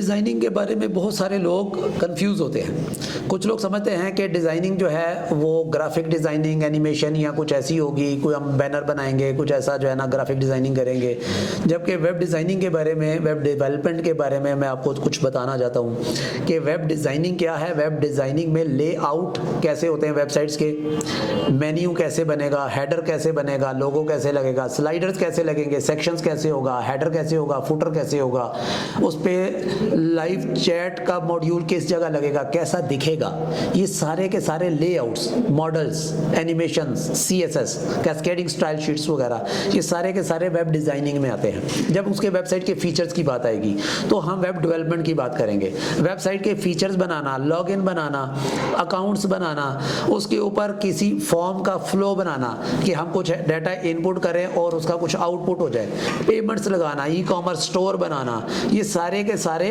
Designing के बारे में बहुत सारे लोग कंफ्यूज होते हैं। कुछ लोग समझते हैं कि डिज़ाइनिंग जो है वो ग्राफिक डिज़ाइनिंग, एनिमेशन या कुछ ऐसी होगी, कोई हम बैनर बनाएंगे, कुछ ऐसा जो है ना ग्राफिक डिज़ाइनिंग करेंगे। जबकि वेब डिज़ाइनिंग के बारे में, वेब डेवलपमेंट के बारे में मैं आपको कुछ बताना चाहता हूँ कि वेब डिज़ाइनिंग क्या है। वेब डिज़ाइनिंग में लेआउट कैसे होते हैं वेबसाइट्स के, मेन्यू कैसे बनेगा, हेडर कैसे बनेगा, लोगो कैसे लगेगा, स्लाइडर्स कैसे लगेंगे, सेक्शंस कैसे होगा, हेडर कैसे होगा, फुटर कैसे होगा, उस पे लाइव चैट का मॉड्यूल किस जगह लगेगा, कैसा दिखेगा, ये सारे के सारे layouts, models, animations, CSS, cascading style sheets वगैरह, ये सारे के सारे वेब डिज़ाइनिंग में आते हैं। जब उसके वेबसाइट के फीचर्स की बात आएगी तो हम वेब डेवलपमेंट की बात करेंगे। वेबसाइट के फीचर्स बनाना, लॉगिन बनाना, अकाउंट्स बनाना, उसके ऊपर किसी फॉर्म का फ्लो बनाना कि हम कुछ डाटा इनपुट करें और उसका कुछ आउटपुट हो जाए, पेमेंट्स लगाना, ई-कॉमर्स स्टोर बनाना, ये सारे के सारे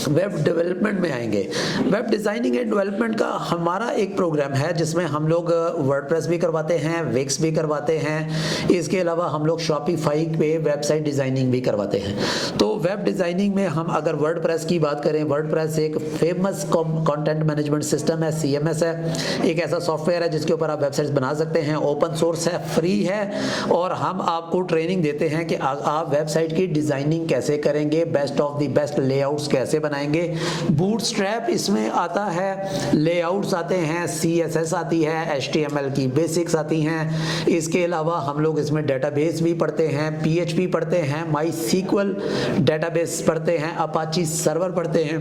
वेब डेवलपमेंट में आएंगे। वेब डिज़ाइनिंग एंड डेवलपमेंट का हमारा एक प्रोग्राम है जिसमें हम लोग वर्डप्रेस भी करवाते हैं, विक्स भी करवाते हैं, इसके अलावा हम लोग शॉपिफाई पे वेबसाइट डिज़ाइनिंग भी करवाते हैं। तो वेब डिज़ाइनिंग में हम अगर वर्डप्रेस की बात करें, वर्डप्रेस एक फेमस कंटेंट मैनेजमेंट सिस्टम है, CMS है, एक ऐसा सॉफ्टवेयर है जिसके ऊपर आप वेबसाइट्स बना सकते हैं, ओपन सोर्स है, फ्री है, और हम आपको ट्रेनिंग देते हैं कि आप वेबसाइट की डिज़ाइनिंग कैसे करेंगे, best of the best layouts कैसे बनाएंगे। बूटस्ट्रैप इसमें आता है, लेआउट्स आते हैं, CSS आती है, HTML की बेसिक्स आती हैं, इसके अलावा हम लोग इसमें डेटाबेस भी पढ़ते हैं, PHP पढ़ते हैं, MySQL डेटाबेस पढ़ते हैं, अपाची सर्वर पढ़ते हैं,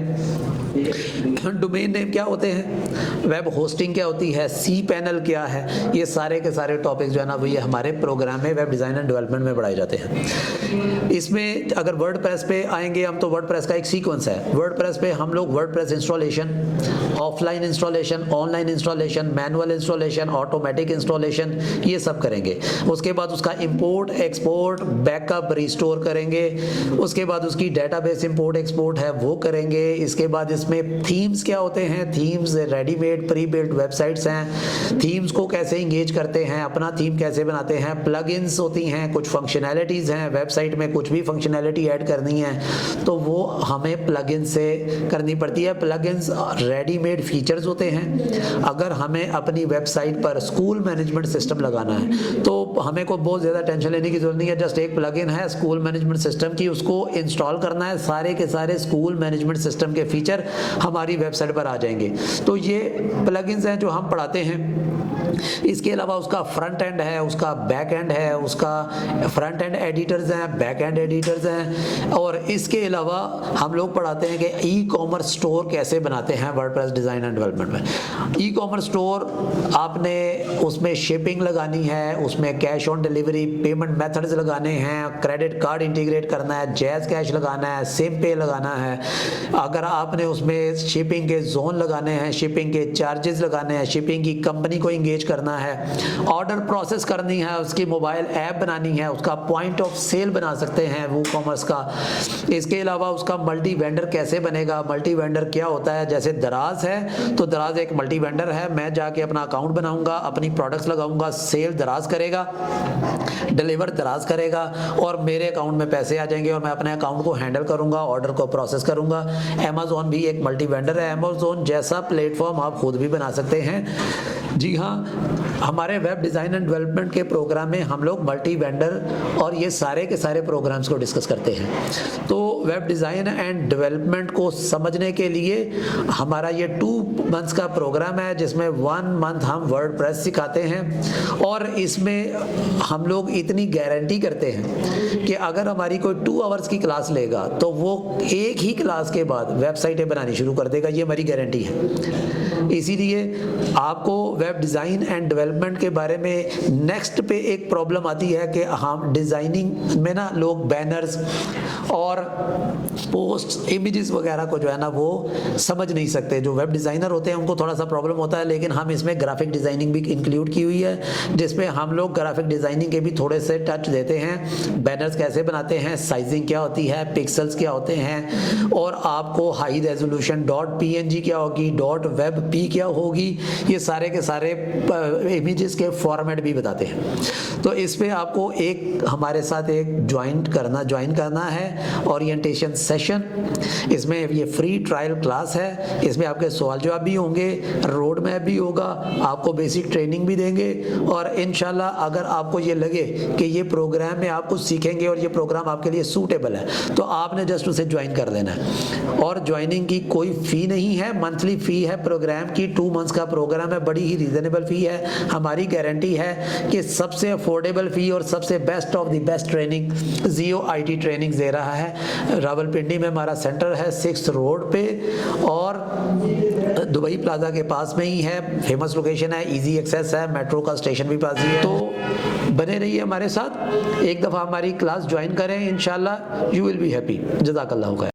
डोमेन नेम क्या होते हैं, वेब होस्टिंग क्या होती है, cPanel क्या है, ये सारे के सारे टॉपिक जो है ना वो ये हमारे प्रोग्राम में वेब डिज़ाइन एंड डेवलपमेंट में पढ़ाए जाते हैं। इसमें अगर वर्डप्रेस पे आएंगे हम तो वर्डप्रेस का एक सीक्वेंस है। वर्डप्रेस पे हम लोग WordPress installation, offline installation, online installation, manual installation, automatic installation, ये सब करेंगे। उसके बाद उसका इंपोर्ट, एक्सपोर्ट, बैकअप, रिस्टोर करेंगे। उसके बाद उसकी डेटाबेस इंपोर्ट एक्सपोर्ट है वो करेंगे। इसके बाद इसमें थीम्स क्या होते हैं, themes readymade pre built websites हैं, थीम्स को कैसे इंगेज करते हैं, अपना थीम कैसे बनाते हैं, प्लगइन्स होती हैं, कुछ फंक्शनैलिटीज़ हैं, वेबसाइट में कुछ भी फंक्शनैलिटी ऐड करनी है तो वो हमें प्लगइन से करनी पड़ती है। प्लगइन्स रेडीमेड फीचर्स होते हैं। अगर हमें अपनी वेबसाइट पर स्कूल मैनेजमेंट सिस्टम लगाना है तो हमें को बहुत ज़्यादा टेंशन लेने की जरूरत नहीं है, जस्ट एक प्लगइन है स्कूल मैनेजमेंट सिस्टम की, उसको इंस्टॉल करना है, सारे के सारे स्कूल मैनेजमेंट सिस्टम के फीचर हमारी वेबसाइट पर आ जाएंगे। तो ये प्लगइन्स हैं जो हम पढ़ाते हैं। इसके अलावा उसका फ्रंट एंड है, उसका बैक एंड है, उसका फ्रंट एंड एडिटर्स हैं, बैक एंड एडिटर्स हैं, और इसके अलावा हम लोग पढ़ाते हैं कि ई-कॉमर्स स्टोर कैसे बनाते हैं वर्डप्रेस डिज़ाइन एंड डेवलपमेंट में। ई-कॉमर्स स्टोर आपने उसमें शिपिंग लगानी है, उसमें cash on delivery payment methods लगाने हैं, क्रेडिट कार्ड इंटीग्रेट करना है, जैज़ कैश लगाना है, सिम पे लगाना है। अगर आपने उसमें शिपिंग के जोन लगाने हैं, शिपिंग के चार्जेस लगाने हैं, शिपिंग की कंपनी को इंगेज करना है, ऑर्डर प्रोसेस करनी है, उसकी मोबाइल ऐप बनानी है, उसका पॉइंट ऑफ सेल बना सकते हैं वो कॉमर्स का। इसके अलावा उसका मल्टी वेंडर कैसे बनेगा, मल्टी वेंडर क्या होता है, जैसे दराज है तो दराज एक मल्टी वेंडर है, मैं जाके अपना अकाउंट बनाऊंगा, अपनी प्रोडक्ट्स लगाऊंगा, सेल दराज करेगा, डिलीवर दराज करेगा और मेरे अकाउंट में पैसे आ जाएंगे और मैं अपने अकाउंट को हैंडल करूंगा, ऑर्डर को प्रोसेस करूंगा। अमेज़ॉन भी एक मल्टी वेंडर है, अमेज़ॉन जैसा प्लेटफॉर्म आप खुद भी बना सकते हैं। जी हाँ, हमारे वेब डिज़ाइन एंड डेवलपमेंट के प्रोग्राम में हम लोग मल्टी वेंडर और ये सारे के सारे प्रोग्राम्स को डिस्कस करते हैं। तो वेब डिज़ाइन एंड डेवलपमेंट को समझने के लिए हमारा ये 2 मंथ्स का प्रोग्राम है जिसमें 1 मंथ हम वर्डप्रेस सिखाते हैं, और इसमें हम लोग इतनी गारंटी करते हैं कि अगर हमारी कोई 2 आवर्स की क्लास लेगा तो वो एक ही क्लास के बाद वेबसाइटें बनानी शुरू कर देगा, ये हमारी गारंटी है। इसीलिए आपको वेब डिज़ाइन एंड डेवलपमेंट के बारे में नेक्स्ट पे एक प्रॉब्लम आती है कि हम डिज़ाइनिंग में ना लोग बैनर्स और पोस्ट इमेजेस वगैरह को जो है ना वो समझ नहीं सकते। जो वेब डिज़ाइनर होते हैं उनको थोड़ा सा प्रॉब्लम होता है, लेकिन हम इसमें ग्राफिक डिज़ाइनिंग भी इंक्लूड की हुई है जिसमें हम लोग ग्राफिक डिज़ाइनिंग के भी थोड़े से टच देते हैं। बैनर्स कैसे बनाते हैं, साइजिंग क्या होती है, पिक्सल्स क्या होते हैं, और आपको हाई रेजोल्यूशन .png क्या होगी, .web पी क्या होगी, ये सारे के सारे इमेजेस के फॉर्मेट भी बताते हैं। तो इस पे आपको एक हमारे साथ एक ज्वाइन करना है ओरिएंटेशन सेशन। इसमें ये फ्री ट्रायल क्लास है, इसमें आपके सवाल जवाब भी होंगे, रोड मैप भी होगा, आपको बेसिक ट्रेनिंग भी देंगे, और इंशाल्लाह अगर आपको ये लगे कि ये प्रोग्राम में आप कुछ सीखेंगे और ये प्रोग्राम आपके लिए सूटेबल है तो आपने जस्ट उसे ज्वाइन कर लेना है। और ज्वाइनिंग की कोई फ़ी नहीं है, मंथली फ़ी है प्रोग्राम की, 2 मंथ्स का प्रोग्राम है, बड़ी ही रीज़नेबल फ़ी है। हमारी गारंटी है कि सबसे अफोर्डेबल फ़ी और सबसे best of the best training Geo IT training दे रहा है। रावलपिंडी में हमारा सेंटर है 6th रोड पे और दुबई प्लाजा के पास में ही है, फेमस लोकेशन है, इजी एक्सेस है, मेट्रो का स्टेशन भी पास ही है। तो बने रहिए हमारे साथ, एक दफ़ा हमारी क्लास ज्वाइन करें, इंशाल्लाह यू विल बी हैप्पी। जज़ाकल्लाह खैर।